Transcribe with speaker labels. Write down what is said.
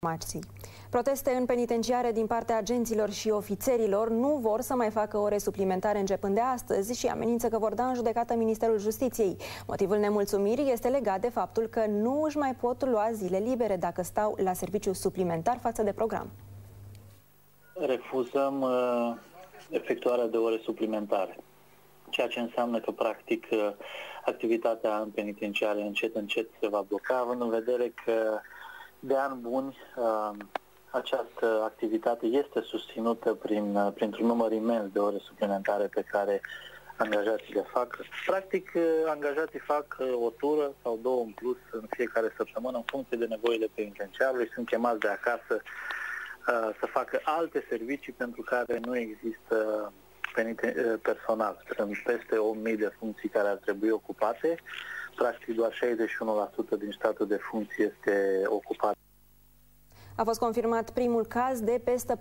Speaker 1: informații. Proteste în penitenciare din partea agenților și ofițerilor nu vor să mai facă ore suplimentare începând de astăzi și amenință că vor da în judecată Ministerul Justiției. Motivul nemulțumirii este legat de faptul că nu își mai pot lua zile libere dacă stau la serviciu suplimentar față de program.
Speaker 2: Refuzăm efectuarea de ore suplimentare, ceea ce înseamnă că, practic, activitatea în penitenciare încet se va bloca, având în vedere că de ani buni această activitate este susținută printr-un număr imens de ore suplimentare pe care angajații le fac. Practic, angajații fac o tură sau două în plus în fiecare săptămână în funcție de nevoile penitenciarului. Sunt chemați de acasă să facă alte servicii pentru care nu există personal. Sunt peste 1000 de funcții care ar trebui ocupate. Practic, doar 61% din statul de funcții este ocupat.
Speaker 1: A fost confirmat primul caz de pestă